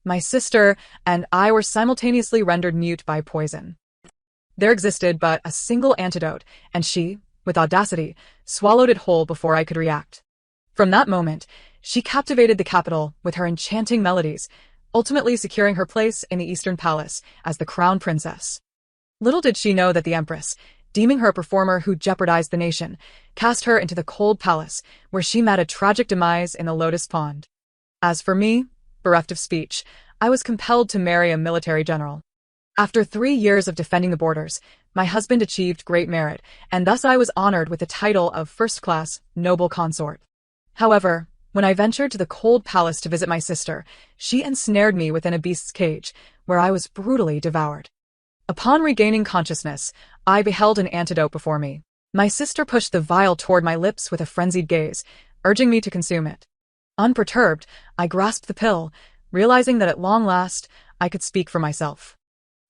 My sister and I were simultaneously rendered mute by poison. There existed but a single antidote, and she, with audacity, swallowed it whole before I could react. From that moment, she captivated the capital with her enchanting melodies, ultimately securing her place in the Eastern Palace as the crown princess. Little did she know that the Empress, deeming her a performer who jeopardized the nation, cast her into the cold palace, where she met a tragic demise in the Lotus Pond. As for me, bereft of speech, I was compelled to marry a military general. After 3 years of defending the borders, my husband achieved great merit, and thus I was honored with the title of first-class noble consort. However, when I ventured to the cold palace to visit my sister, she ensnared me within a beast's cage, where I was brutally devoured. Upon regaining consciousness, I beheld an antidote before me. My sister pushed the vial toward my lips with a frenzied gaze, urging me to consume it. Unperturbed, I grasped the pill, realizing that at long last, I could speak for myself.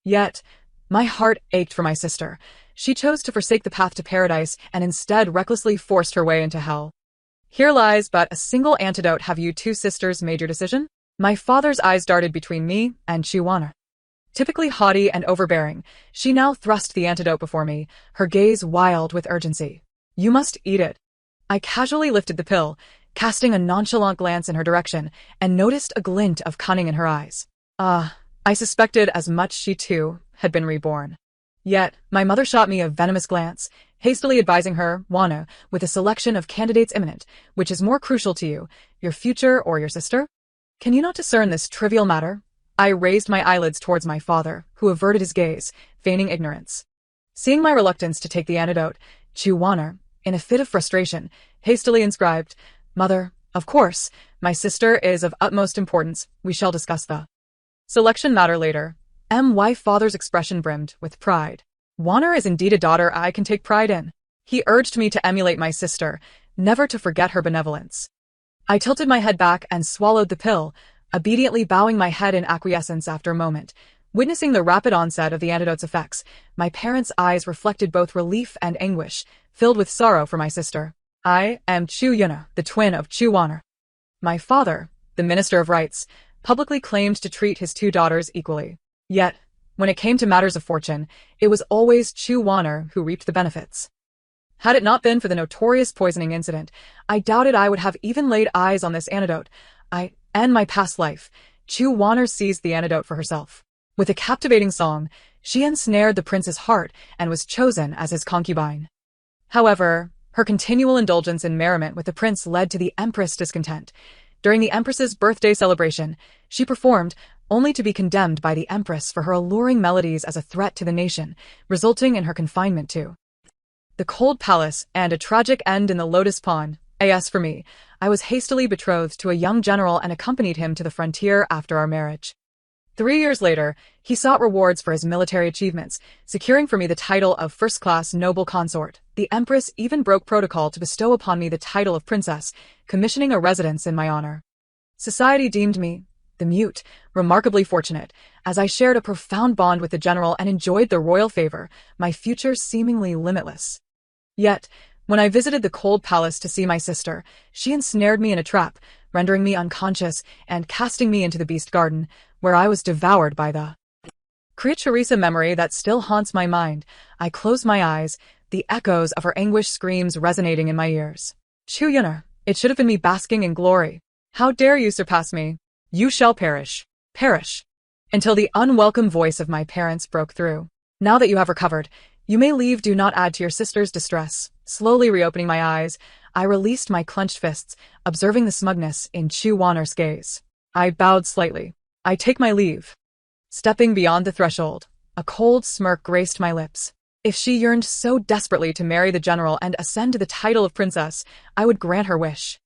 Yet, my heart ached for my sister. She chose to forsake the path to paradise and instead recklessly forced her way into hell. Here lies but a single antidote. Have you two sisters made your decision? My father's eyes darted between me and Chiwana. Typically haughty and overbearing, she now thrust the antidote before me, her gaze wild with urgency. You must eat it. I casually lifted the pill, casting a nonchalant glance in her direction, and noticed a glint of cunning in her eyes. I suspected as much. She too had been reborn. Yet, my mother shot me a venomous glance, hastily advising her, Wana, with a selection of candidates imminent, which is more crucial to you, your future or your sister? Can you not discern this trivial matter? I raised my eyelids towards my father, who averted his gaze, feigning ignorance. Seeing my reluctance to take the antidote, Chiwana, in a fit of frustration, hastily inscribed, Mother, of course, my sister is of utmost importance. We shall discuss the selection matter later. My father's expression brimmed with pride. Wana is indeed a daughter I can take pride in. He urged me to emulate my sister, never to forget her benevolence. I tilted my head back and swallowed the pill, obediently bowing my head in acquiescence. After a moment, witnessing the rapid onset of the antidote's effects, my parents' eyes reflected both relief and anguish, filled with sorrow for my sister. I am Chu Yuna, the twin of Chu Wana. My father, the Minister of Rights, publicly claimed to treat his two daughters equally. Yet, when it came to matters of fortune, it was always Chu Wana who reaped the benefits. Had it not been for the notorious poisoning incident, I doubted I would have even laid eyes on this antidote. In my past life, Chu Wana seized the antidote for herself. With a captivating song, she ensnared the prince's heart and was chosen as his concubine. However, her continual indulgence in merriment with the prince led to the Empress' discontent. During the Empress's birthday celebration, she performed, only to be condemned by the Empress for her alluring melodies as a threat to the nation, resulting in her confinement to the cold palace and a tragic end in the Lotus Pond. As for me, I was hastily betrothed to a young general and accompanied him to the frontier after our marriage. 3 years later, he sought rewards for his military achievements, securing for me the title of first-class noble consort. The Empress even broke protocol to bestow upon me the title of princess, commissioning a residence in my honor. Society deemed me, the mute, remarkably fortunate, as I shared a profound bond with the general and enjoyed the royal favor, my future seemingly limitless. Yet, when I visited the cold palace to see my sister, she ensnared me in a trap, rendering me unconscious and casting me into the beast garden, where I was devoured by the creaturesa memory that still haunts my mind. I closed my eyes, the echoes of her anguish screams resonating in my ears. Chu Yuna, it should have been me basking in glory. How dare you surpass me? You shall perish. Perish. Until the unwelcome voice of my parents broke through. Now that you have recovered, you may leave. Do not add to your sister's distress. Slowly reopening my eyes, I released my clenched fists, observing the smugness in Chu Wana's gaze. I bowed slightly. I take my leave. Stepping beyond the threshold, a cold smirk graced my lips. If she yearned so desperately to marry the general and ascend to the title of princess, I would grant her wish.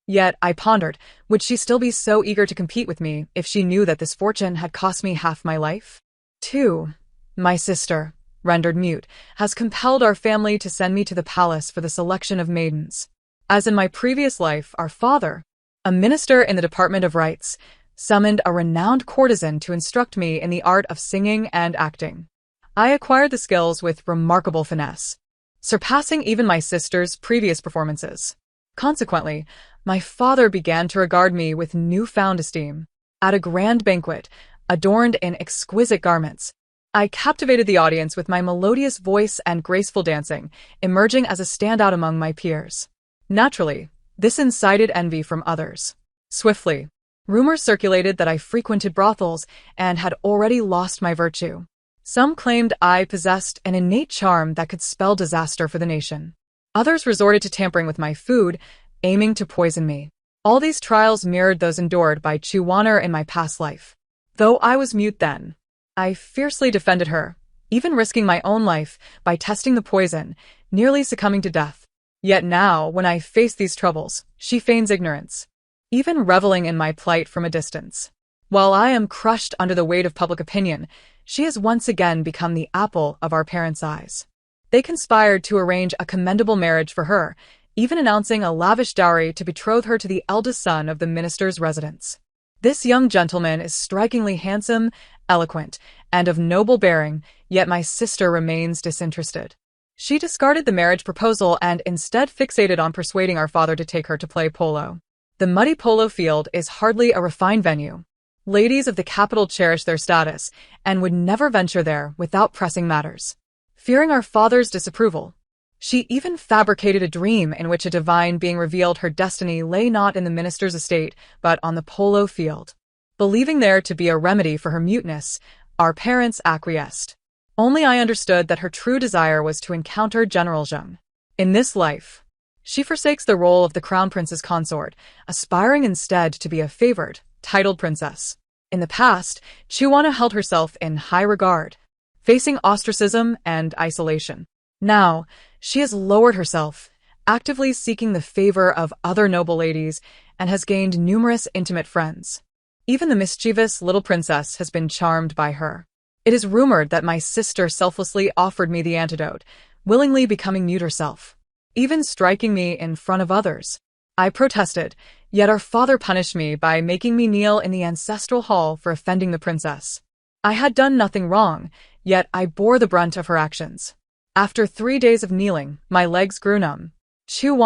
Yet, I pondered, would she still be so eager to compete with me if she knew that this fortune had cost me half my life? 2. My sister, rendered mute, has compelled our family to send me to the palace for the selection of maidens. As in my previous life, our father, a minister in the Department of Rights, summoned a renowned courtesan to instruct me in the art of singing and acting. I acquired the skills with remarkable finesse, surpassing even my sister's previous performances. Consequently, my father began to regard me with newfound esteem. at a grand banquet, adorned in exquisite garments. I captivated the audience with my melodious voice and graceful dancing, emerging as a standout among my peers. Naturally, this incited envy from others. Swiftly, rumors circulated that I frequented brothels and had already lost my virtue. Some claimed I possessed an innate charm that could spell disaster for the nation. Others resorted to tampering with my food, aiming to poison me. All these trials mirrored those endured by Chu in my past life. Though I was mute then, I fiercely defended her, even risking my own life by testing the poison, nearly succumbing to death. Yet now, when I face these troubles, she feigns ignorance, even reveling in my plight from a distance. While I am crushed under the weight of public opinion, she has once again become the apple of our parents' eyes. They conspired to arrange a commendable marriage for her, even announcing a lavish dowry to betroth her to the eldest son of the minister's residence. This young gentleman is strikingly handsome, eloquent, and of noble bearing, yet my sister remains disinterested. She discarded the marriage proposal and instead fixated on persuading our father to take her to play polo. The muddy polo field is hardly a refined venue. Ladies of the capital cherish their status and would never venture there without pressing matters. Fearing our father's disapproval, she even fabricated a dream in which a divine being revealed her destiny lay not in the minister's estate, but on the polo field. Believing there to be a remedy for her muteness, our parents acquiesced. Only I understood that her true desire was to encounter General Zheng. In this life, she forsakes the role of the crown prince's consort, aspiring instead to be a favored, titled princess. In the past, Chu held herself in high regard, facing ostracism and isolation. Now, she has lowered herself, actively seeking the favor of other noble ladies, and has gained numerous intimate friends. Even the mischievous little princess has been charmed by her. It is rumored that my sister selflessly offered me the antidote, willingly becoming mute herself, even striking me in front of others. I protested, yet our father punished me by making me kneel in the ancestral hall for offending the princess. I had done nothing wrong, yet I bore the brunt of her actions. After 3 days of kneeling, my legs grew numb. Chu,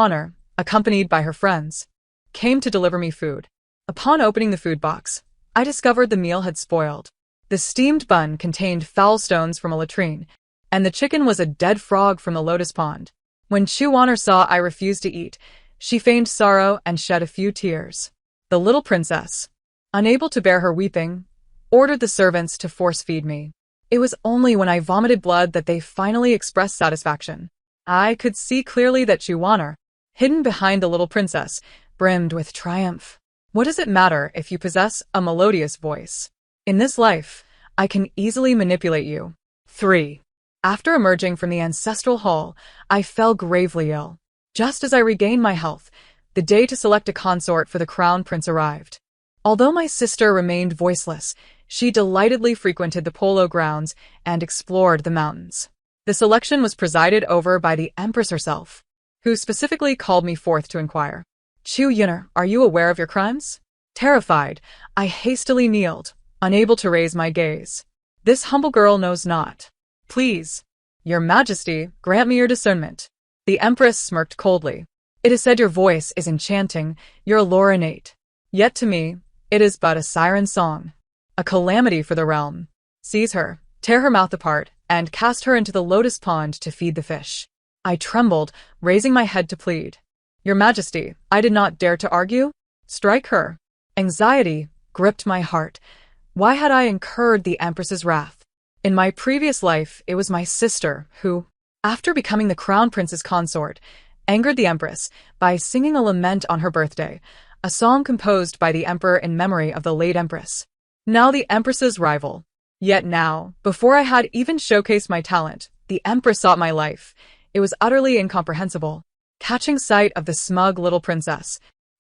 accompanied by her friends, came to deliver me food. Upon opening the food box, I discovered the meal had spoiled. The steamed bun contained foul stones from a latrine, and the chicken was a dead frog from the lotus pond. When Chu saw I refused to eat, she feigned sorrow and shed a few tears. The little princess, unable to bear her weeping, ordered the servants to force-feed me. It was only when I vomited blood that they finally expressed satisfaction. I could see clearly that Chu, hidden behind the little princess, brimmed with triumph. What does it matter if you possess a melodious voice? In this life, I can easily manipulate you. 3. After emerging from the ancestral hall, I fell gravely ill. Just as I regained my health, the day to select a consort for the crown prince arrived. Although my sister remained voiceless, she delightedly frequented the polo grounds and explored the mountains. The selection was presided over by the empress herself, who specifically called me forth to inquire. Chu, are you aware of your crimes? Terrified, I hastily kneeled, unable to raise my gaze. This humble girl knows not. Please, your majesty, grant me your discernment. The empress smirked coldly. It is said your voice is enchanting, your allure innate. Yet to me, it is but a siren song. A calamity for the realm. Seize her, tear her mouth apart, and cast her into the lotus pond to feed the fish. I trembled, raising my head to plead. Your majesty, I did not dare to argue. Strike her. Anxiety gripped my heart. Why had I incurred the empress's wrath? In my previous life, it was my sister who, after becoming the crown prince's consort, angered the empress by singing a lament on her birthday, a song composed by the emperor in memory of the late empress. Now the empress's rival. Yet now, before I had even showcased my talent, the empress sought my life. It was utterly incomprehensible. Catching sight of the smug little princess,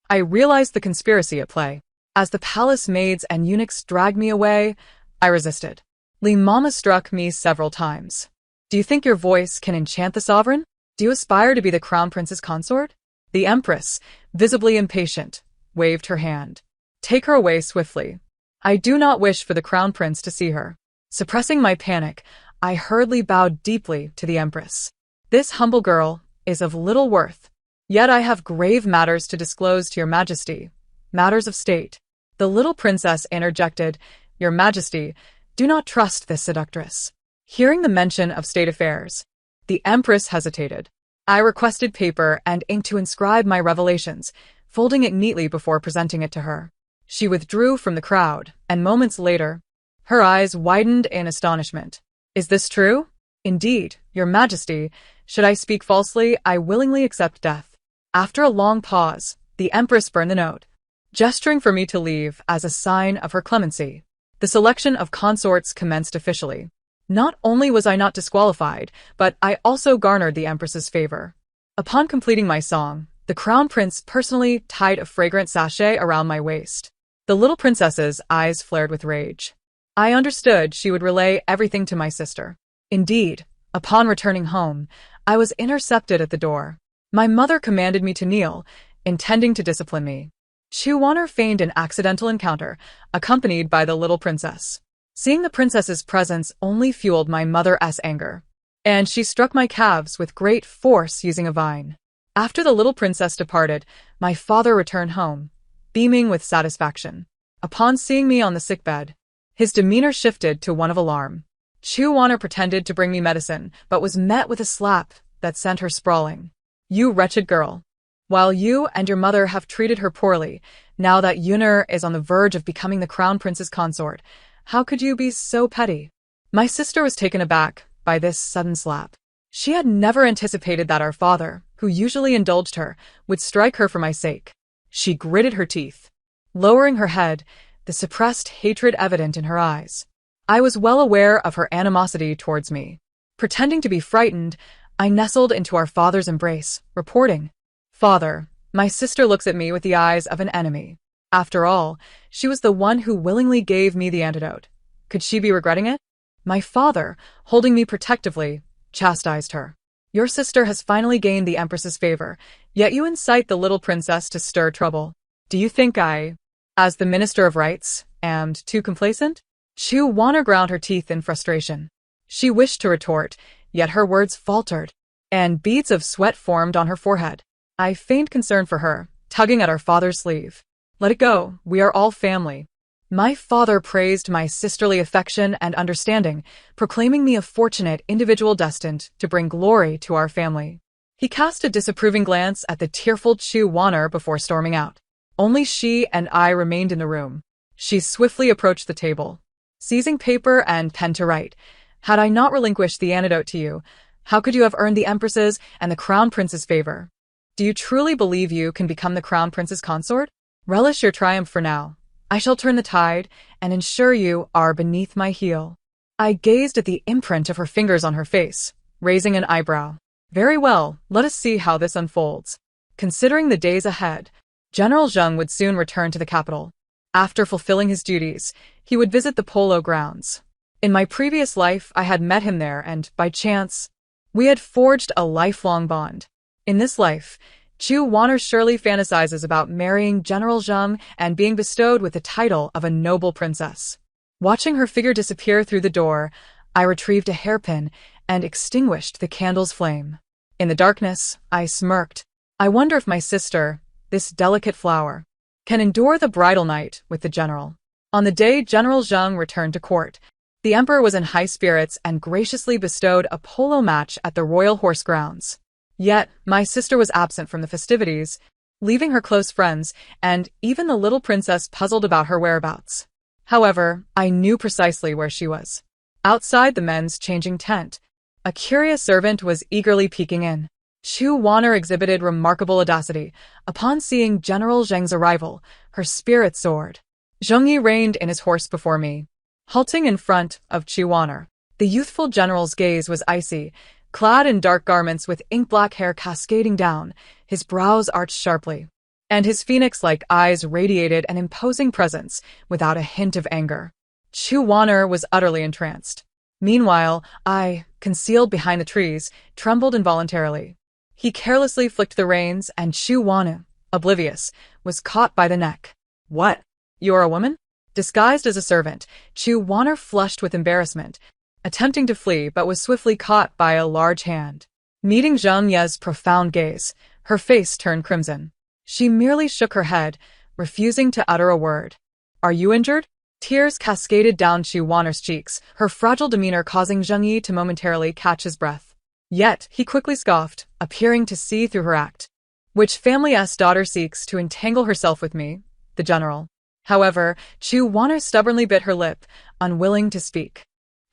I realized the conspiracy at play. As the palace maids and eunuchs dragged me away, I resisted. Mama struck me several times. Do you think your voice can enchant the sovereign? Do you aspire to be the crown prince's consort? The empress, visibly impatient, waved her hand. Take her away swiftly. I do not wish for the crown prince to see her. Suppressing my panic, I hurriedly bowed deeply to the empress. This humble girl is of little worth. Yet I have grave matters to disclose to your majesty, matters of state. The little princess interjected, "Your Majesty, do not trust this seductress." Hearing the mention of state affairs, the empress hesitated. I requested paper and ink to inscribe my revelations, folding it neatly before presenting it to her. She withdrew from the crowd, and moments later, her eyes widened in astonishment. "Is this true?" "Indeed, Your Majesty. Should I speak falsely, I willingly accept death." After a long pause, the empress burned the note, gesturing for me to leave as a sign of her clemency. The selection of consorts commenced officially. Not only was I not disqualified, but I also garnered the empress's favor. Upon completing my song, the crown prince personally tied a fragrant sachet around my waist. The little princess's eyes flared with rage. I understood she would relay everything to my sister. Indeed, upon returning home, I was intercepted at the door. My mother commanded me to kneel, intending to discipline me. Chu feigned an accidental encounter, accompanied by the little princess. Seeing the princess's presence only fueled my mother's anger, and she struck my calves with great force using a vine. After the little princess departed, my father returned home, beaming with satisfaction. Upon seeing me on the sickbed, his demeanor shifted to one of alarm. Chu pretended to bring me medicine, but was met with a slap that sent her sprawling. "You wretched girl. While you and your mother have treated her poorly, now that Yunner is on the verge of becoming the crown prince's consort, how could you be so petty?" My sister was taken aback by this sudden slap. She had never anticipated that our father, who usually indulged her, would strike her for my sake. She gritted her teeth, lowering her head, the suppressed hatred evident in her eyes. I was well aware of her animosity towards me. Pretending to be frightened, I nestled into our father's embrace, reporting, "Father, my sister looks at me with the eyes of an enemy. After all, she was the one who willingly gave me the antidote. Could she be regretting it?" My father, holding me protectively, chastised her. "Your sister has finally gained the empress's favor, yet you incite the little princess to stir trouble. Do you think I, as the minister of rights, am too complacent?" Chu ground her teeth in frustration. She wished to retort, yet her words faltered, and beads of sweat formed on her forehead. I feigned concern for her, tugging at our father's sleeve. "Let it go, we are all family." My father praised my sisterly affection and understanding, proclaiming me a fortunate individual destined to bring glory to our family. He cast a disapproving glance at the tearful Chu before storming out. Only she and I remained in the room. She swiftly approached the table, seizing paper and pen to write. "Had I not relinquished the antidote to you, how could you have earned the empress's and the crown prince's favor? Do you truly believe you can become the crown prince's consort? Relish your triumph for now. I shall turn the tide and ensure you are beneath my heel." I gazed at the imprint of her fingers on her face, raising an eyebrow. "Very well, let us see how this unfolds." Considering the days ahead, General Zheng would soon return to the capital. After fulfilling his duties, he would visit the polo grounds. In my previous life, I had met him there and, by chance, we had forged a lifelong bond. In this life, Chu surely fantasizes about marrying General Zheng and being bestowed with the title of a noble princess. Watching her figure disappear through the door, I retrieved a hairpin and extinguished the candle's flame. In the darkness, I smirked. I wonder if my sister, this delicate flower, can endure the bridal night with the general. On the day General Zheng returned to court, the emperor was in high spirits and graciously bestowed a polo match at the royal horse grounds. Yet, my sister was absent from the festivities, leaving her close friends and even the little princess puzzled about her whereabouts. However, I knew precisely where she was. Outside the men's changing tent, a curious servant was eagerly peeking in. Chu exhibited remarkable audacity. Upon seeing General Zheng's arrival, her spirit soared. Zhengyi reined in his horse before me, halting in front of Chu. The youthful general's gaze was icy. Clad in dark garments with ink-black hair cascading down, his brows arched sharply, and his phoenix-like eyes radiated an imposing presence without a hint of anger. Chu was utterly entranced. Meanwhile, I, concealed behind the trees, trembled involuntarily. He carelessly flicked the reins, and Chu, oblivious, was caught by the neck. "What? You're a woman?" Disguised as a servant, Chu flushed with embarrassment, attempting to flee but was swiftly caught by a large hand. Meeting Zheng Ye's profound gaze, her face turned crimson. She merely shook her head, refusing to utter a word. Are you injured? Tears cascaded down Chu Wanner's cheeks, her fragile demeanor causing Zheng Yi to momentarily catch his breath. Yet, he quickly scoffed, appearing to see through her act. Which family's daughter seeks to entangle herself with me? The general. However, Chu Wanner stubbornly bit her lip, unwilling to speak.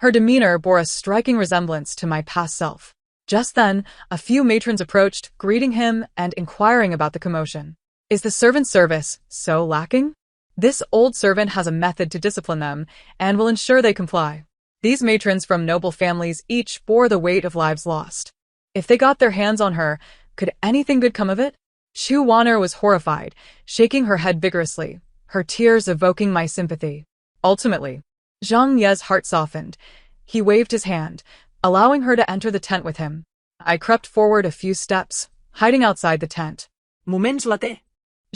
Her demeanor bore a striking resemblance to my past self. Just then, a few matrons approached, greeting him and inquiring about the commotion. Is the servant service so lacking? This old servant has a method to discipline them, and will ensure they comply. These matrons from noble families each bore the weight of lives lost. If they got their hands on her, could anything good come of it? Chu Wanner was horrified, shaking her head vigorously, her tears evoking my sympathy. Ultimately, Zhang Ye's heart softened. He waved his hand, allowing her to enter the tent with him. I crept forward a few steps, hiding outside the tent. Momentlate.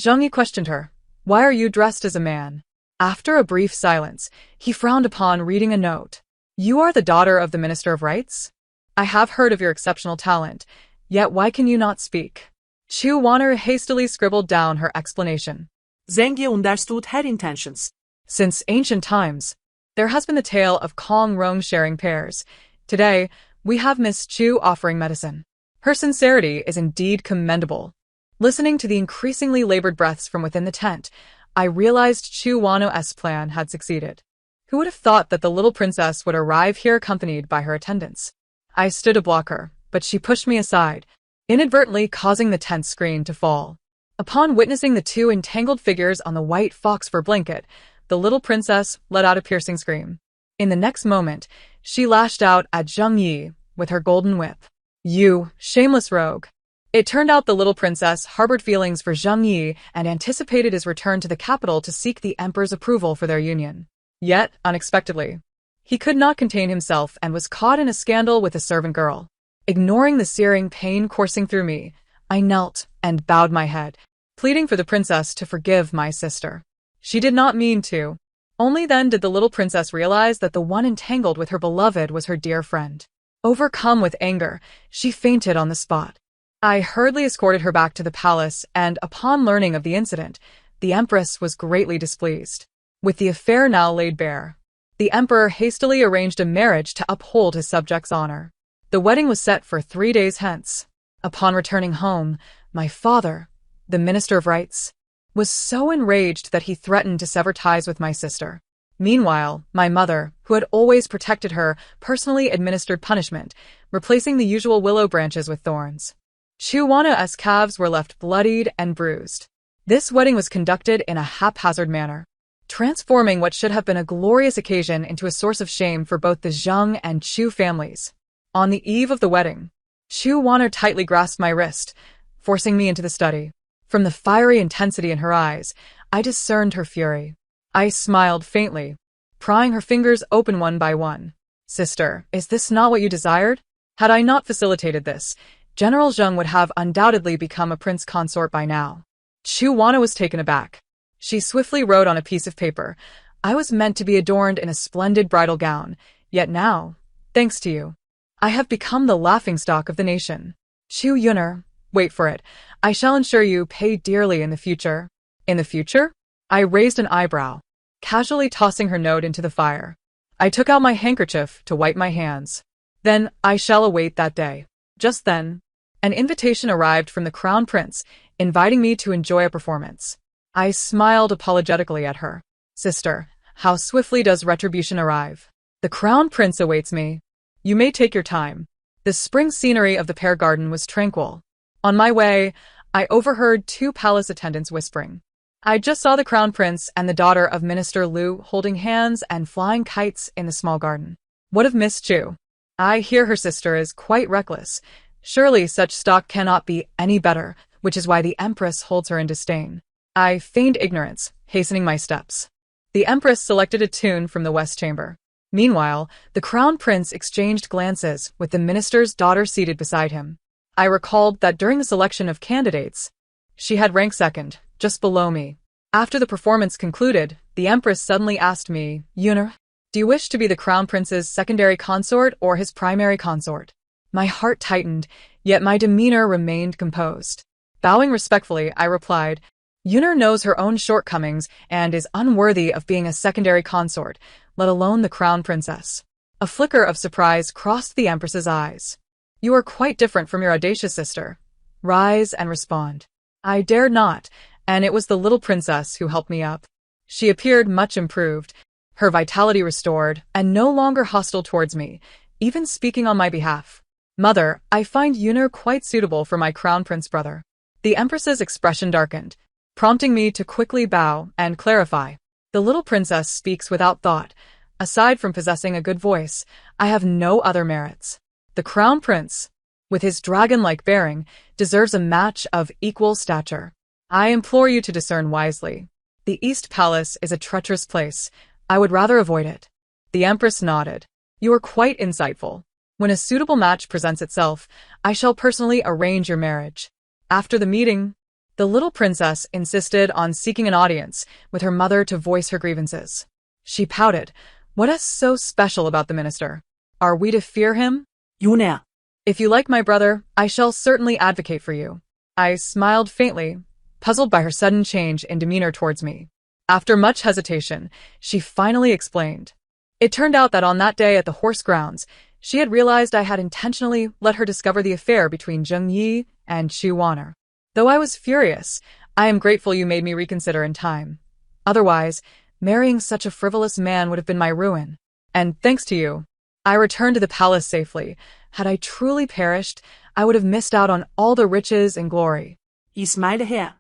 Zhang Yi questioned her. Why are you dressed as a man? After a brief silence, he frowned upon reading a note. You are the daughter of the Minister of Rights? I have heard of your exceptional talent, yet why can you not speak? Chu Wanner hastily scribbled down her explanation. Zheng Yi understood her intentions. Since ancient times, there has been the tale of Kong Rong sharing pairs. Today, we have Miss Chu offering medicine. Her sincerity is indeed commendable. Listening to the increasingly labored breaths from within the tent, I realized Chu Wanner's plan had succeeded. Who would have thought that the little princess would arrive here accompanied by her attendants? I stood to block her, but she pushed me aside, inadvertently causing the tent screen to fall. Upon witnessing the two entangled figures on the white fox fur blanket, the little princess let out a piercing scream. In the next moment, she lashed out at Zheng Yi with her golden whip. You, shameless rogue. It turned out the little princess harbored feelings for Zheng Yi and anticipated his return to the capital to seek the emperor's approval for their union. Yet, unexpectedly, he could not contain himself and was caught in a scandal with a servant girl. Ignoring the searing pain coursing through me, I knelt and bowed my head, pleading for the princess to forgive my sister. She did not mean to. Only then did the little princess realize that the one entangled with her beloved was her dear friend. Overcome with anger, she fainted on the spot. I hurriedly escorted her back to the palace, and upon learning of the incident, the empress was greatly displeased. With the affair now laid bare, the emperor hastily arranged a marriage to uphold his subjects' honor. The wedding was set for 3 days hence. Upon returning home, my father, the Minister of Rights, was so enraged that he threatened to sever ties with my sister. Meanwhile, my mother, who had always protected her, personally administered punishment, replacing the usual willow branches with thorns. Chu Wanner's calves were left bloodied and bruised. This wedding was conducted in a haphazard manner, transforming what should have been a glorious occasion into a source of shame for both the Zheng and Chu families. On the eve of the wedding, Chu Wanner tightly grasped my wrist, forcing me into the study. From the fiery intensity in her eyes, I discerned her fury. I smiled faintly, prying her fingers open one by one. Sister, is this not what you desired? Had I not facilitated this, General Zheng would have undoubtedly become a prince consort by now. Chu Wanner was taken aback. She swiftly wrote on a piece of paper, I was meant to be adorned in a splendid bridal gown, yet now, thanks to you, I have become the laughingstock of the nation. Chu Yunner, wait for it, I shall ensure you pay dearly in the future. In the future? I raised an eyebrow, casually tossing her note into the fire. I took out my handkerchief to wipe my hands. Then I shall await that day. Just then, an invitation arrived from the Crown Prince, inviting me to enjoy a performance. I smiled apologetically at her. Sister, how swiftly does retribution arrive? The Crown Prince awaits me. You may take your time. The spring scenery of the pear garden was tranquil. On my way, I overheard 2 palace attendants whispering. I just saw the Crown Prince and the daughter of Minister Liu holding hands and flying kites in the small garden. What of Miss Chu? I hear her sister is quite reckless. Surely such stock cannot be any better, which is why the Empress holds her in disdain. I feigned ignorance, hastening my steps. The Empress selected a tune from the West Chamber. Meanwhile, the Crown Prince exchanged glances with the minister's daughter seated beside him. I recalled that during the selection of candidates, she had ranked second, just below me. After the performance concluded, the Empress suddenly asked me, Yunner, do you wish to be the Crown Prince's secondary consort or his primary consort? My heart tightened, yet my demeanor remained composed. Bowing respectfully, I replied, Yunar knows her own shortcomings and is unworthy of being a secondary consort, let alone the crown princess. A flicker of surprise crossed the Empress's eyes. You are quite different from your audacious sister. Rise and respond. I dared not, and it was the little princess who helped me up. She appeared much improved, her vitality restored, and no longer hostile towards me, even speaking on my behalf. Mother, I find Yunar quite suitable for my crown prince brother. The Empress's expression darkened, prompting me to quickly bow and clarify. The little princess speaks without thought. Aside from possessing a good voice, I have no other merits. The crown prince, with his dragon-like bearing, deserves a match of equal stature. I implore you to discern wisely. The East Palace is a treacherous place. I would rather avoid it. The Empress nodded. You are quite insightful. When a suitable match presents itself, I shall personally arrange your marriage. After the meeting, the little princess insisted on seeking an audience with her mother to voice her grievances. She pouted. What is so special about the minister? Are we to fear him? Yunar. If you like my brother, I shall certainly advocate for you. I smiled faintly, puzzled by her sudden change in demeanor towards me. After much hesitation, she finally explained. It turned out that on that day at the horse grounds, she had realized I had intentionally let her discover the affair between Zheng Yi and Chu Waner. Though I was furious, I am grateful you made me reconsider in time. Otherwise, marrying such a frivolous man would have been my ruin. And thanks to you, I returned to the palace safely. Had I truly perished, I would have missed out on all the riches and glory. I smiled her.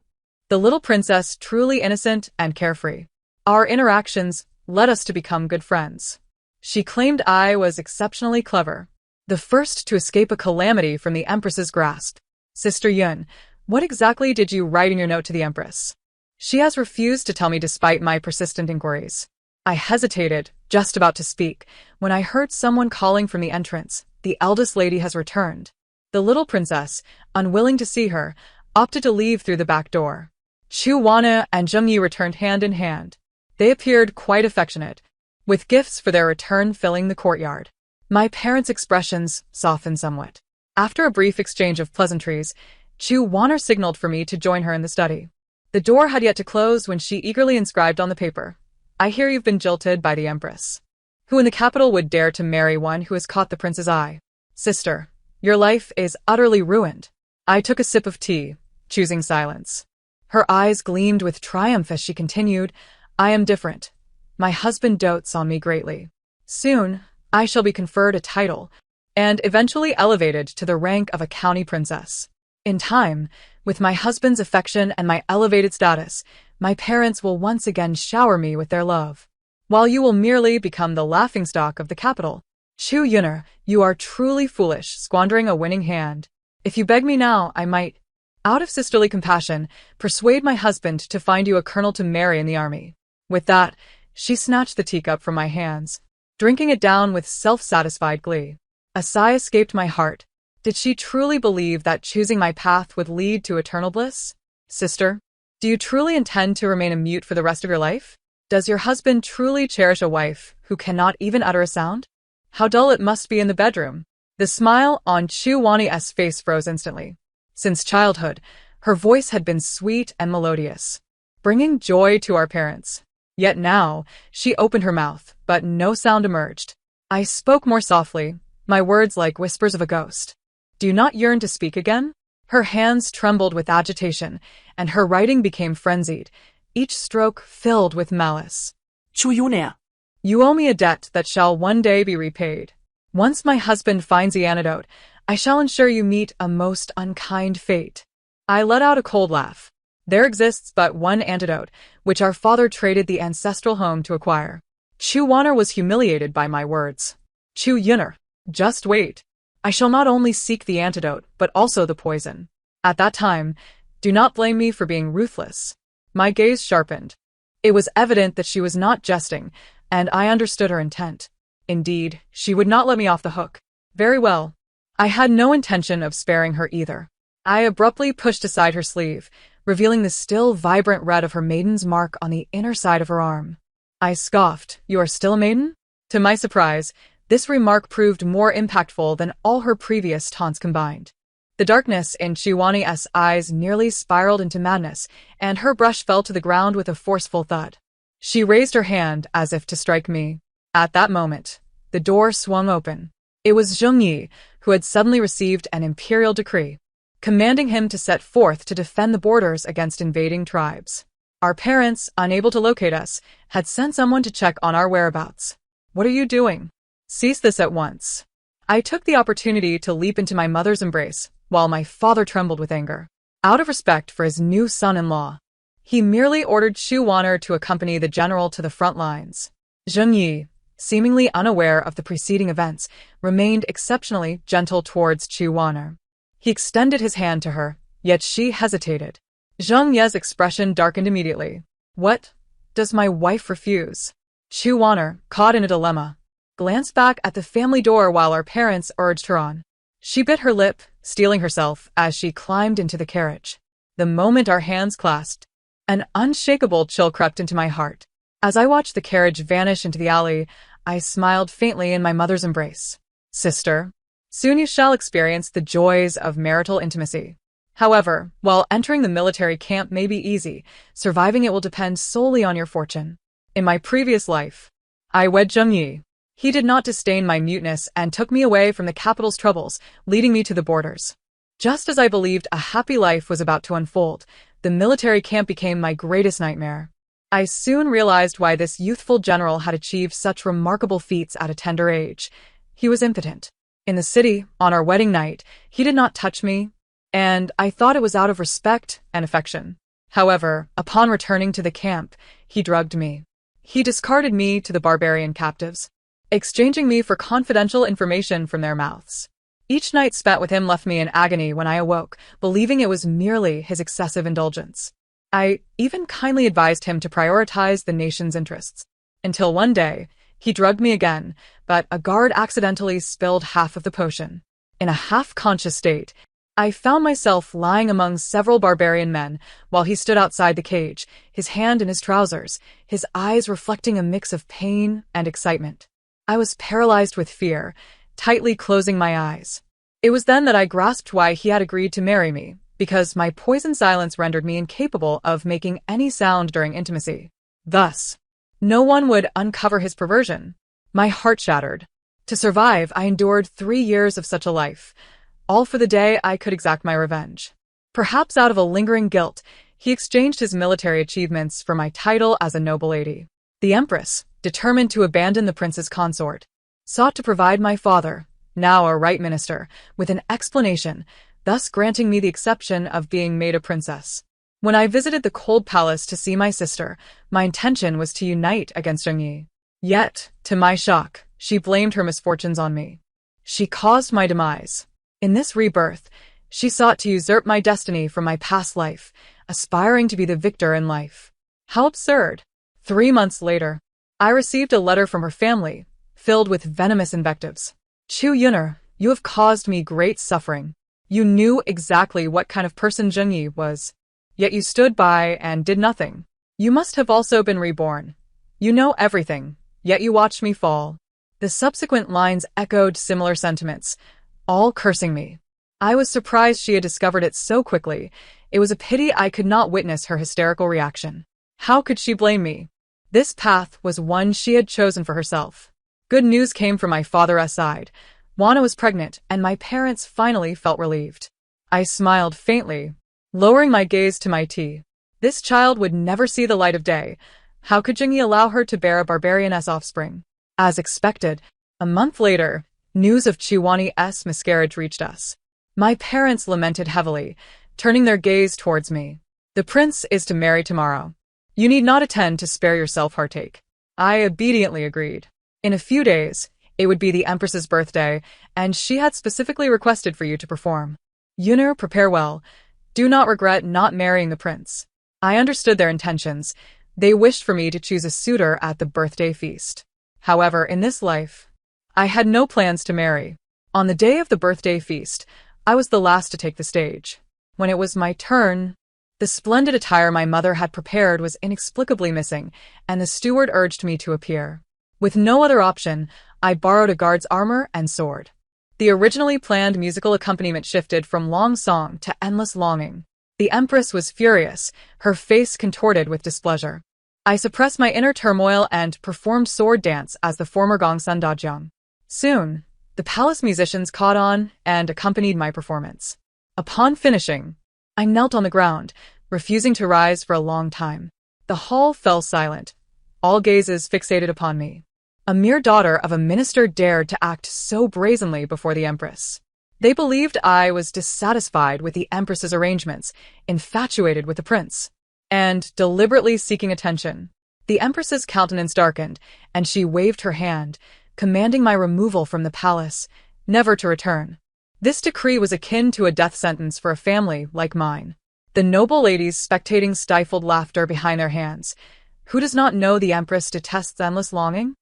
The little princess, truly innocent and carefree. Our interactions led us to become good friends. She claimed I was exceptionally clever, the first to escape a calamity from the Empress's grasp. Sister Yun, what exactly did you write in your note to the Empress? She has refused to tell me despite my persistent inquiries. I hesitated, just about to speak, when I heard someone calling from the entrance. The eldest lady has returned. The little princess, unwilling to see her, opted to leave through the back door. Chu Wana and Zheng Yi returned hand in hand. They appeared quite affectionate, with gifts for their return filling the courtyard. My parents' expressions softened somewhat. After a brief exchange of pleasantries, Chu Waner signaled for me to join her in the study. The door had yet to close when she eagerly inscribed on the paper, I hear you've been jilted by the Empress. Who in the capital would dare to marry one who has caught the prince's eye? Sister, your life is utterly ruined. I took a sip of tea, choosing silence. Her eyes gleamed with triumph as she continued, I am different. My husband dotes on me greatly. Soon, I shall be conferred a title, and eventually elevated to the rank of a county princess. In time, with my husband's affection and my elevated status, my parents will once again shower me with their love, while you will merely become the laughingstock of the capital. Chu Yuner, you are truly foolish, squandering a winning hand. If you beg me now, I might, out of sisterly compassion, persuade my husband to find you a colonel to marry in the army. With that, she snatched the teacup from my hands, drinking it down with self-satisfied glee. A sigh escaped my heart. Did she truly believe that choosing my path would lead to eternal bliss? Sister, do you truly intend to remain a mute for the rest of your life? Does your husband truly cherish a wife who cannot even utter a sound? How dull it must be in the bedroom. The smile on Chu Wani's face froze instantly. Since childhood, her voice had been sweet and melodious, bringing joy to our parents. Yet now, she opened her mouth, but no sound emerged. I spoke more softly, my words like whispers of a ghost. Do you not yearn to speak again? Her hands trembled with agitation, and her writing became frenzied, each stroke filled with malice. Chu Yuner. You owe me a debt that shall one day be repaid. Once my husband finds the antidote, I shall ensure you meet a most unkind fate. I let out a cold laugh. There exists but one antidote, which our father traded the ancestral home to acquire. Chu Waner was humiliated by my words. Chu Yuner, just wait. I shall not only seek the antidote, but also the poison. At that time, do not blame me for being ruthless. My gaze sharpened. It was evident that she was not jesting, and I understood her intent. Indeed, she would not let me off the hook. Very well. I had no intention of sparing her either. I abruptly pushed aside her sleeve, revealing the still vibrant red of her maiden's mark on the inner side of her arm. I scoffed, You are still a maiden? To my surprise, this remark proved more impactful than all her previous taunts combined. The darkness in Chiwani's eyes nearly spiraled into madness, and her brush fell to the ground with a forceful thud. She raised her hand as if to strike me. At that moment, the door swung open. It was Zheng Yi, who had suddenly received an imperial decree, commanding him to set forth to defend the borders against invading tribes. Our parents, unable to locate us, had sent someone to check on our whereabouts. "What are you doing? Cease this at once." I took the opportunity to leap into my mother's embrace, while my father trembled with anger. Out of respect for his new son-in-law, he merely ordered Chiwaner to accompany the general to the front lines. Zheng Yi, seemingly unaware of the preceding events, remained exceptionally gentle towards Chiwaner. He extended his hand to her, yet she hesitated. Zheng Ye's expression darkened immediately. "What? Does my wife refuse?" Chiwaner, caught in a dilemma, glanced back at the family door while our parents urged her on. She bit her lip, steeling herself as she climbed into the carriage. The moment our hands clasped, an unshakable chill crept into my heart. As I watched the carriage vanish into the alley, I smiled faintly in my mother's embrace. "Sister, soon you shall experience the joys of marital intimacy. However, while entering the military camp may be easy, surviving it will depend solely on your fortune. In my previous life, I wed Zheng Yi. He did not disdain my muteness and took me away from the capital's troubles, leading me to the borders. Just as I believed a happy life was about to unfold, the military camp became my greatest nightmare. I soon realized why this youthful general had achieved such remarkable feats at a tender age. He was impotent. In the city, on our wedding night, he did not touch me, and I thought it was out of respect and affection. However, upon returning to the camp, he drugged me. He discarded me to the barbarian captives, exchanging me for confidential information from their mouths. Each night spent with him left me in agony when I awoke, believing it was merely his excessive indulgence. I even kindly advised him to prioritize the nation's interests. Until one day, he drugged me again, but a guard accidentally spilled half of the potion. In a half-conscious state, I found myself lying among several barbarian men while he stood outside the cage, his hand in his trousers, his eyes reflecting a mix of pain and excitement. I was paralyzed with fear, tightly closing my eyes. It was then that I grasped why he had agreed to marry me, because my poisoned silence rendered me incapable of making any sound during intimacy. Thus, no one would uncover his perversion. My heart shattered. To survive, I endured 3 years of such a life, all for the day I could exact my revenge. Perhaps out of a lingering guilt, he exchanged his military achievements for my title as a noble lady. The Empress, determined to abandon the prince's consort, sought to provide my father, now a right minister, with an explanation, thus granting me the exception of being made a princess. When I visited the cold palace to see my sister, my intention was to unite against Zheng Yi. Yet, to my shock, she blamed her misfortunes on me. She caused my demise. In this rebirth, she sought to usurp my destiny from my past life, aspiring to be the victor in life. How absurd! 3 months later, I received a letter from her family, filled with venomous invectives. "Chu Yuner, you have caused me great suffering. You knew exactly what kind of person Zheng Yi was, yet you stood by and did nothing. You must have also been reborn. You know everything, yet you watched me fall." The subsequent lines echoed similar sentiments, all cursing me. I was surprised she had discovered it so quickly. It was a pity I could not witness her hysterical reaction. How could she blame me? This path was one she had chosen for herself. Good news came from my father's side. Juana was pregnant, and my parents finally felt relieved. I smiled faintly, lowering my gaze to my tea. This child would never see the light of day. How could Zheng Yi allow her to bear a barbarian's offspring? As expected, a month later, news of Chiwani's miscarriage reached us. My parents lamented heavily, turning their gaze towards me. "The prince is to marry tomorrow. You need not attend to spare yourself heartache." I obediently agreed. In a few days, it would be the Empress's birthday, and she had specifically requested for you to perform. Yuner, prepare well. Do not regret not marrying the prince. I understood their intentions. They wished for me to choose a suitor at the birthday feast. However, in this life, I had no plans to marry. On the day of the birthday feast, I was the last to take the stage. When it was my turn, the splendid attire my mother had prepared was inexplicably missing, and the steward urged me to appear. With no other option, I borrowed a guard's armor and sword. The originally planned musical accompaniment shifted from long song to endless longing. The Empress was furious, her face contorted with displeasure. I suppressed my inner turmoil and performed sword dance as the former Gongsun Dajang. Soon, the palace musicians caught on and accompanied my performance. Upon finishing, I knelt on the ground, refusing to rise for a long time. The hall fell silent, all gazes fixated upon me. A mere daughter of a minister dared to act so brazenly before the Empress. They believed I was dissatisfied with the Empress's arrangements, infatuated with the prince, and deliberately seeking attention. The Empress's countenance darkened, and she waved her hand, commanding my removal from the palace, never to return. This decree was akin to a death sentence for a family like mine. The noble ladies spectating stifled laughter behind their hands. Who does not know the Empress detests endless longing?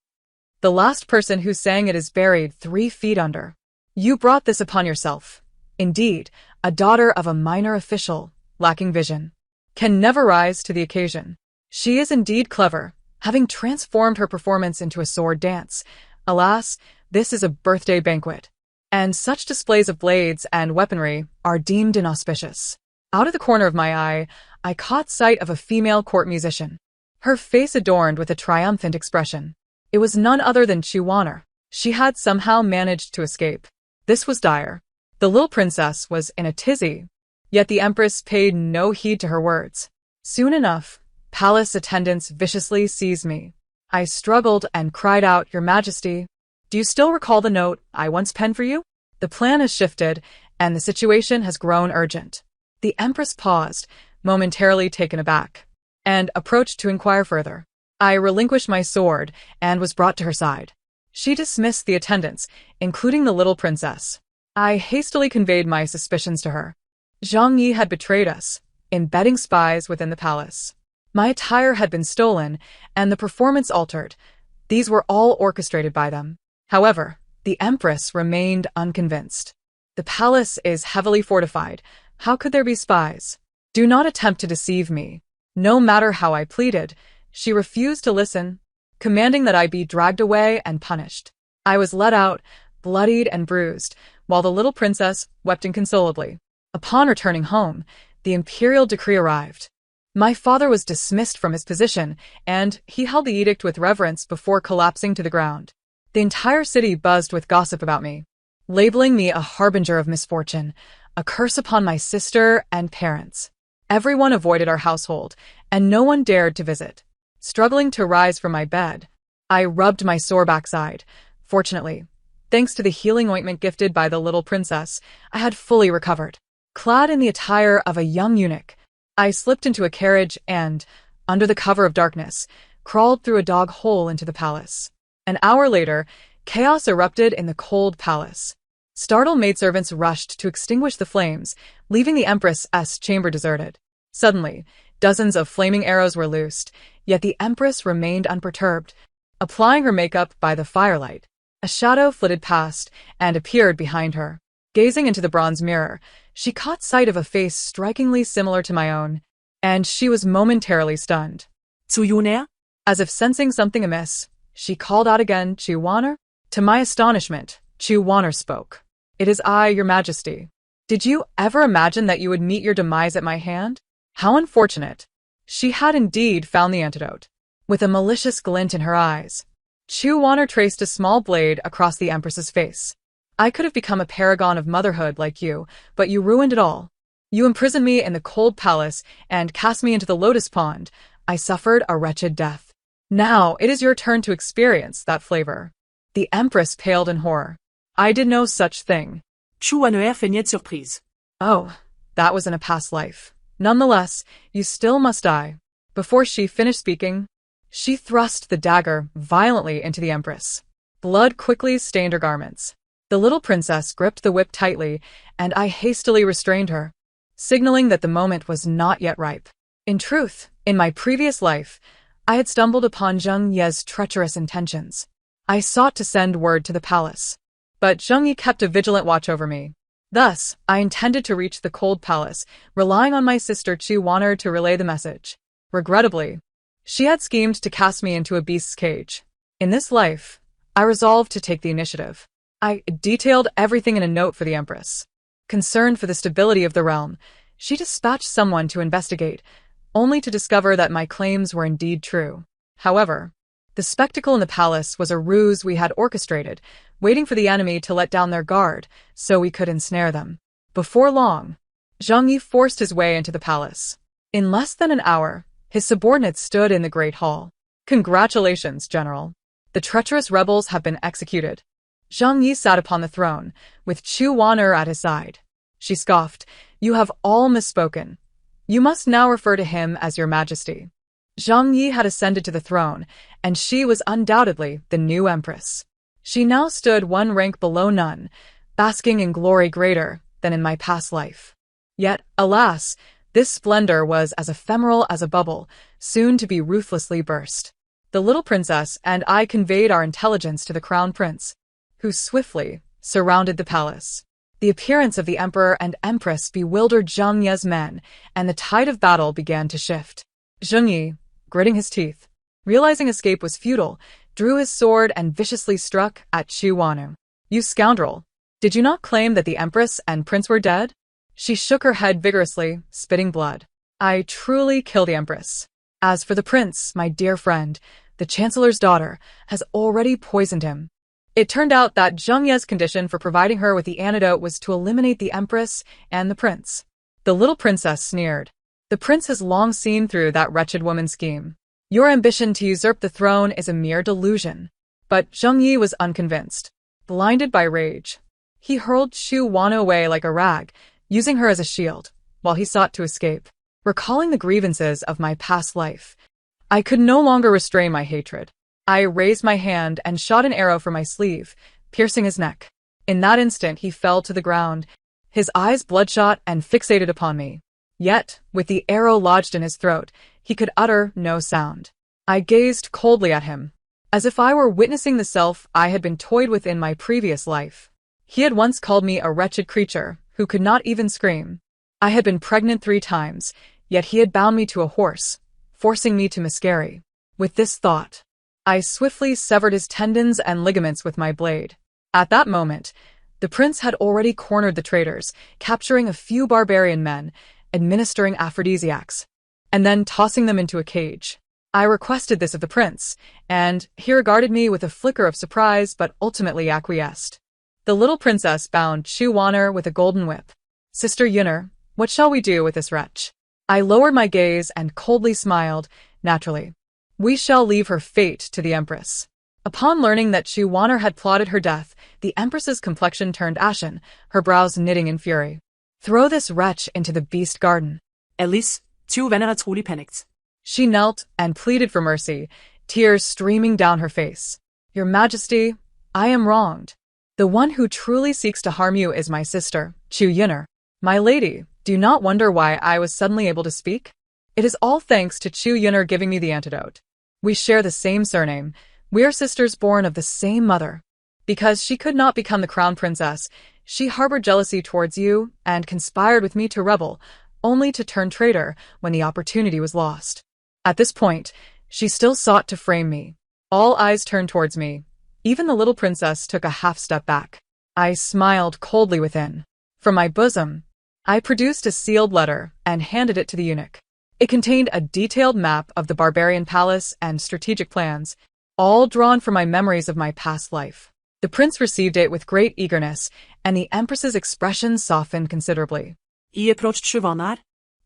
The last person who sang it is buried 3 feet under. You brought this upon yourself. Indeed, a daughter of a minor official, lacking vision, can never rise to the occasion. She is indeed clever, having transformed her performance into a sword dance. Alas, this is a birthday banquet, and such displays of blades and weaponry are deemed inauspicious. Out of the corner of my eye, I caught sight of a female court musician, her face adorned with a triumphant expression. It was none other than Chu Wanner. She had somehow managed to escape. This was dire. The little princess was in a tizzy, yet the Empress paid no heed to her words. Soon enough, palace attendants viciously seized me. I struggled and cried out, "Your Majesty, do you still recall the note I once penned for you? The plan has shifted, and the situation has grown urgent." The Empress paused, momentarily taken aback, and approached to inquire further. I relinquished my sword and was brought to her side. She dismissed the attendants, including the little princess. I hastily conveyed my suspicions to her. Zhang Yi had betrayed us, embedding spies within the palace. My attire had been stolen, and the performance altered. These were all orchestrated by them. However, the Empress remained unconvinced. The palace is heavily fortified. How could there be spies? Do not attempt to deceive me. No matter how I pleaded, she refused to listen, commanding that I be dragged away and punished. I was led out, bloodied and bruised, while the little princess wept inconsolably. Upon returning home, the imperial decree arrived. My father was dismissed from his position, and he held the edict with reverence before collapsing to the ground. The entire city buzzed with gossip about me, labeling me a harbinger of misfortune, a curse upon my sister and parents. Everyone avoided our household, and no one dared to visit. Struggling to rise from my bed, I rubbed my sore backside. Fortunately, thanks to the healing ointment gifted by the little princess, I had fully recovered. Clad in the attire of a young eunuch, I slipped into a carriage and, under the cover of darkness, crawled through a dog hole into the palace. An hour later, chaos erupted in the cold palace. Startled maidservants rushed to extinguish the flames, leaving the Empress's chamber deserted. Suddenly, dozens of flaming arrows were loosed, yet the Empress remained unperturbed. Applying her makeup by the firelight, a shadow flitted past and appeared behind her. Gazing into the bronze mirror, she caught sight of a face strikingly similar to my own, and she was momentarily stunned. Zuyuner? As if sensing something amiss, she called out again, "Chu Wanner?" To my astonishment, Chu Wanner spoke. "It is I, Your Majesty. Did you ever imagine that you would meet your demise at my hand? How unfortunate." She had indeed found the antidote. With a malicious glint in her eyes, Chu Wanner traced a small blade across the Empress's face. "I could have become a paragon of motherhood like you, but you ruined it all. You imprisoned me in the cold palace and cast me into the lotus pond. I suffered a wretched death. Now it is your turn to experience that flavor." The Empress paled in horror. "I did no such thing." Chu Wanner feignait de surprise. "Oh, that was in a past life. Nonetheless, you still must die." Before she finished speaking, she thrust the dagger violently into the Empress. Blood quickly stained her garments. The little princess gripped the whip tightly, and I hastily restrained her, signaling that the moment was not yet ripe. In truth, in my previous life, I had stumbled upon Zheng Ye's treacherous intentions. I sought to send word to the palace, but Zheng Ye kept a vigilant watch over me. Thus, I intended to reach the cold palace, relying on my sister Chu Wanner to relay the message. Regrettably, she had schemed to cast me into a beast's cage. In this life, I resolved to take the initiative. I detailed everything in a note for the Empress. Concerned for the stability of the realm, she dispatched someone to investigate, only to discover that my claims were indeed true. However, the spectacle in the palace was a ruse we had orchestrated, waiting for the enemy to let down their guard so we could ensnare them. Before long, Zhang Yi forced his way into the palace. In less than an hour, his subordinates stood in the Great Hall. Congratulations, General. The treacherous rebels have been executed. Zhang Yi sat upon the throne, with Chu Wan'er at his side. She scoffed, "You have all misspoken. You must now refer to him as Your Majesty." Zhang Yi had ascended to the throne, and she was undoubtedly the new empress. She now stood one rank below none, basking in glory greater than in my past life. Yet, alas, this splendor was as ephemeral as a bubble, soon to be ruthlessly burst. The little princess and I conveyed our intelligence to the crown prince, who swiftly surrounded the palace. The appearance of the emperor and empress bewildered Zhang Yi's men, and the tide of battle began to shift. Zhang Yi, gritting his teeth, realizing escape was futile, drew his sword and viciously struck at Chu Wan'er. "You scoundrel! Did you not claim that the empress and prince were dead?" She shook her head vigorously, spitting blood. "I truly killed the empress. As for the prince, my dear friend, the chancellor's daughter has already poisoned him." It turned out that Zhang Yi's condition for providing her with the antidote was to eliminate the empress and the prince. The little princess sneered. "The prince has long seen through that wretched woman's scheme. Your ambition to usurp the throne is a mere delusion." But Zhang Yi was unconvinced. Blinded by rage, he hurled Chu Wan'er away like a rag, using her as a shield, while he sought to escape. Recalling the grievances of my past life, I could no longer restrain my hatred. I raised my hand and shot an arrow from my sleeve, piercing his neck. In that instant he fell to the ground, his eyes bloodshot and fixated upon me. Yet, with the arrow lodged in his throat, he could utter no sound. I gazed coldly at him, as if I were witnessing the self I had been toyed with in my previous life. He had once called me a wretched creature who could not even scream. I had been pregnant 3 times, yet he had bound me to a horse, forcing me to miscarry. With this thought, I swiftly severed his tendons and ligaments with my blade. At that moment, the prince had already cornered the traitors, capturing a few barbarian men, administering aphrodisiacs, and then tossing them into a cage. I requested this of the prince, and he regarded me with a flicker of surprise but ultimately acquiesced. The little princess bound Chu Wan'er with a golden whip. "Sister Yun'er, what shall we do with this wretch?" I lowered my gaze and coldly smiled, naturally. "We shall leave her fate to the empress." Upon learning that Chu Wan'er had plotted her death, the empress's complexion turned ashen, her brows knitting in fury. "Throw this wretch into the beast garden." Elise, Chu Wan'er er trolig panicked. She knelt and pleaded for mercy, tears streaming down her face. "Your Majesty, I am wronged. The one who truly seeks to harm you is my sister, Chu Yun'er. My lady, do you not wonder why I was suddenly able to speak? It is all thanks to Chu Yun'er giving me the antidote. We share the same surname. We are sisters born of the same mother. Because she could not become the crown princess, she harbored jealousy towards you and conspired with me to rebel, only to turn traitor when the opportunity was lost. At this point, she still sought to frame me. All eyes turned towards me. Even the little princess took a half step back. I smiled coldly within. From my bosom, I produced a sealed letter and handed it to the eunuch. It contained a detailed map of the barbarian palace and strategic plans, all drawn from my memories of my past life. The prince received it with great eagerness, and the empress's expression softened considerably. He approached Chu Wan'er,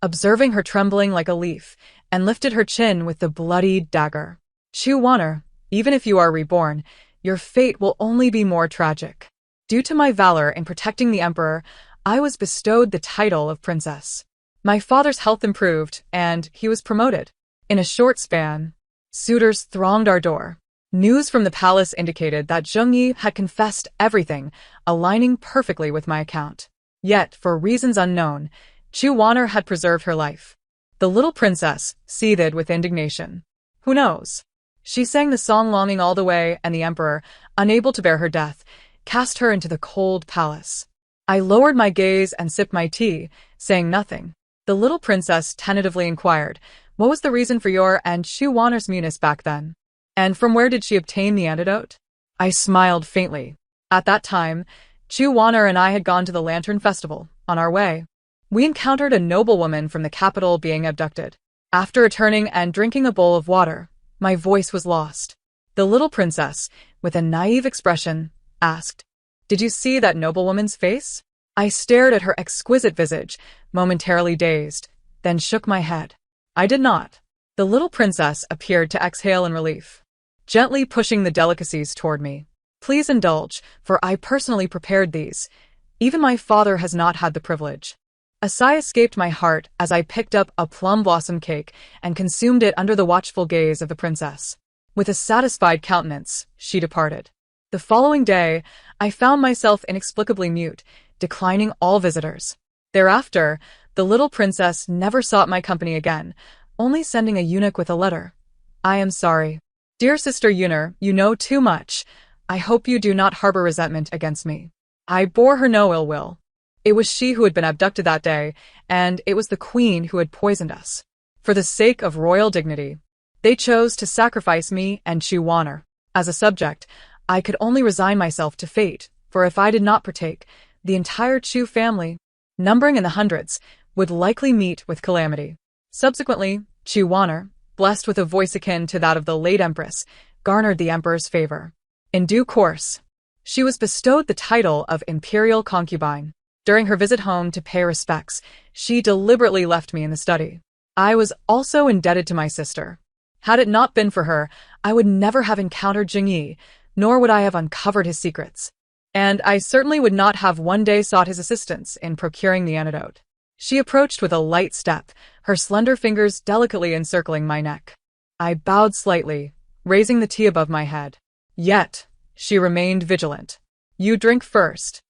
observing her trembling like a leaf, and lifted her chin with the bloodied dagger. "Chu Wan'er, even if you are reborn, your fate will only be more tragic. Due to my valor in protecting the emperor, I was bestowed the title of princess. My father's health improved, and he was promoted. In a short span, suitors thronged our door. News from the palace indicated that Zhang Yi had confessed everything, aligning perfectly with my account. Yet, for reasons unknown, Chu Wan'er had preserved her life. The little princess seethed with indignation. Who knows? She sang the song longing all the way, and the emperor, unable to bear her death, cast her into the cold palace. I lowered my gaze and sipped my tea, saying nothing. The little princess tentatively inquired, "What was the reason for your and Chu Wan'er's muteness back then? And from where did she obtain the antidote?" I smiled faintly. At that time, Chu Wanner and I had gone to the Lantern Festival. On our way, we encountered a noblewoman from the capital being abducted. After returning and drinking a bowl of water, my voice was lost. The little princess, with a naive expression, asked, "Did you see that noblewoman's face?" I stared at her exquisite visage, momentarily dazed, then shook my head. I did not. The little princess appeared to exhale in relief, gently pushing the delicacies toward me. "Please indulge, for I personally prepared these. Even my father has not had the privilege." A sigh escaped my heart as I picked up a plum blossom cake and consumed it under the watchful gaze of the princess. With a satisfied countenance, she departed. The following day, I found myself inexplicably mute, declining all visitors. Thereafter, the little princess never sought my company again, only sending a eunuch with a letter. "I am sorry. Dear Sister Yuner, you know too much. I hope you do not harbor resentment against me." I bore her no ill will. It was she who had been abducted that day, and it was the queen who had poisoned us. For the sake of royal dignity, they chose to sacrifice me and Chu Wanner. As a subject, I could only resign myself to fate, for if I did not partake, the entire Chu family, numbering in the hundreds, would likely meet with calamity. Subsequently, Chu Wanner, blessed with a voice akin to that of the late empress, garnered the emperor's favor. In due course, she was bestowed the title of imperial concubine. During her visit home to pay respects, she deliberately left me in the study. I was also indebted to my sister. Had it not been for her, I would never have encountered Jingyi, nor would I have uncovered his secrets. And I certainly would not have one day sought his assistance in procuring the antidote. She approached with a light step, her slender fingers delicately encircling my neck. I bowed slightly, raising the tea above my head. Yet, she remained vigilant. "You drink first."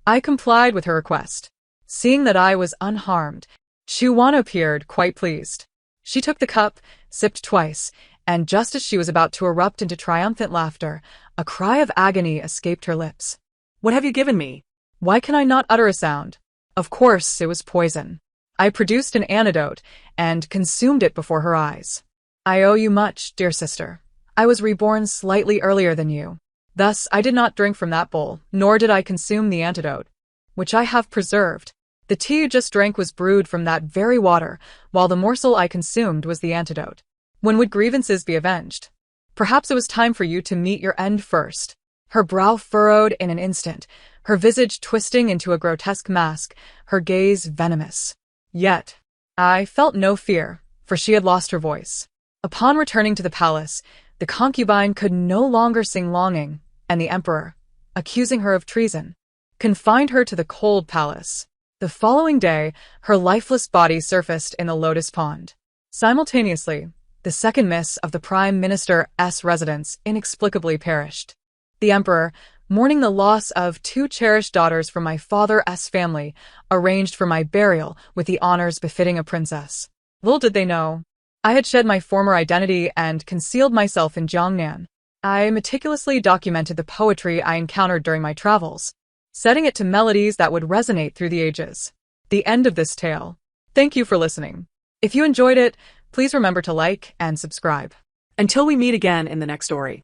I complied with her request. Seeing that I was unharmed, Chu Wanner appeared quite pleased. She took the cup, sipped twice, and just as she was about to erupt into triumphant laughter, a cry of agony escaped her lips. What have you given me? Why can I not utter a sound? Of course, it was poison. I produced an antidote and consumed it before her eyes. "I owe you much, dear sister. I was reborn slightly earlier than you. Thus, I did not drink from that bowl, nor did I consume the antidote, which I have preserved. The tea you just drank was brewed from that very water, while the morsel I consumed was the antidote. When would grievances be avenged? Perhaps it was time for you to meet your end first." Her brow furrowed in an instant, her visage twisting into a grotesque mask, her gaze venomous. Yet, I felt no fear, for she had lost her voice. Upon returning to the palace, the concubine could no longer sing longing, and the emperor, accusing her of treason, confined her to the cold palace. The following day, her lifeless body surfaced in the lotus pond. Simultaneously, the second miss of the Prime Minister's residence inexplicably perished. The emperor, mourning the loss of 2 cherished daughters from my father's family, arranged for my burial with the honors befitting a princess. Little did they know, I had shed my former identity and concealed myself in Jiangnan. I meticulously documented the poetry I encountered during my travels, setting it to melodies that would resonate through the ages. The end of this tale. Thank you for listening. If you enjoyed it, please remember to like and subscribe. Until we meet again in the next story.